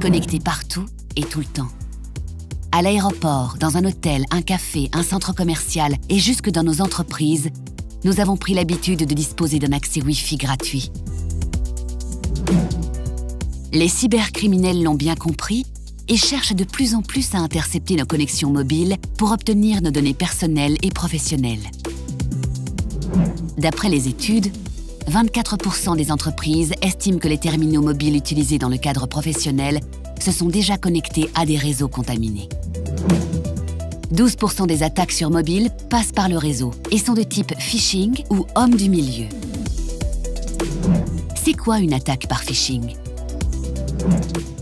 connectés partout et tout le temps. À l'aéroport, dans un hôtel, un café, un centre commercial et jusque dans nos entreprises, nous avons pris l'habitude de disposer d'un accès Wi-Fi gratuit. Les cybercriminels l'ont bien compris et cherchent de plus en plus à intercepter nos connexions mobiles pour obtenir nos données personnelles et professionnelles. D'après les études, 24% des entreprises estiment que les terminaux mobiles utilisés dans le cadre professionnel se sont déjà connectés à des réseaux contaminés. 12% des attaques sur mobile passent par le réseau et sont de type phishing ou homme du milieu. C'est quoi une attaque par phishing?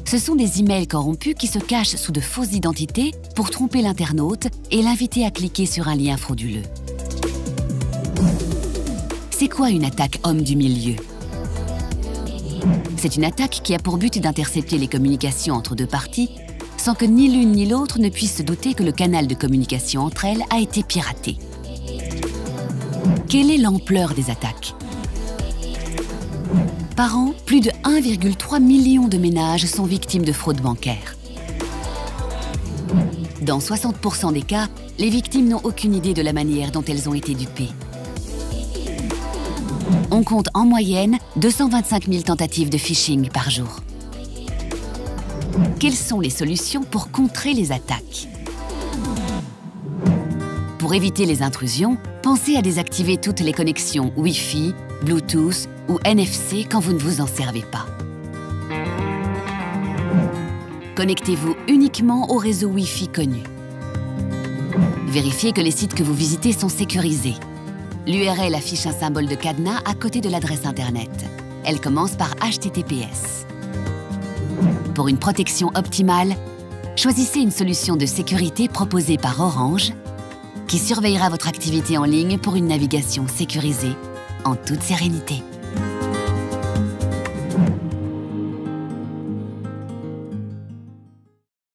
Ce sont des emails corrompus qui se cachent sous de fausses identités pour tromper l'internaute et l'inviter à cliquer sur un lien frauduleux. C'est quoi une attaque homme du milieu? C'est une attaque qui a pour but d'intercepter les communications entre deux parties sans que ni l'une ni l'autre ne puisse se douter que le canal de communication entre elles a été piraté. Quelle est l'ampleur des attaques? Par an, plus de 1,3 million de ménages sont victimes de fraude bancaire. Dans 60% des cas, les victimes n'ont aucune idée de la manière dont elles ont été dupées. On compte en moyenne 225 000 tentatives de phishing par jour. Quelles sont les solutions pour contrer les attaques? Pour éviter les intrusions, pensez à désactiver toutes les connexions Wi-Fi, Bluetooth ou NFC quand vous ne vous en servez pas. Connectez-vous uniquement au réseau Wi-Fi connu. Vérifiez que les sites que vous visitez sont sécurisés. L'URL affiche un symbole de cadenas à côté de l'adresse Internet. Elle commence par HTTPS. Pour une protection optimale, choisissez une solution de sécurité proposée par Orange qui surveillera votre activité en ligne pour une navigation sécurisée en toute sérénité.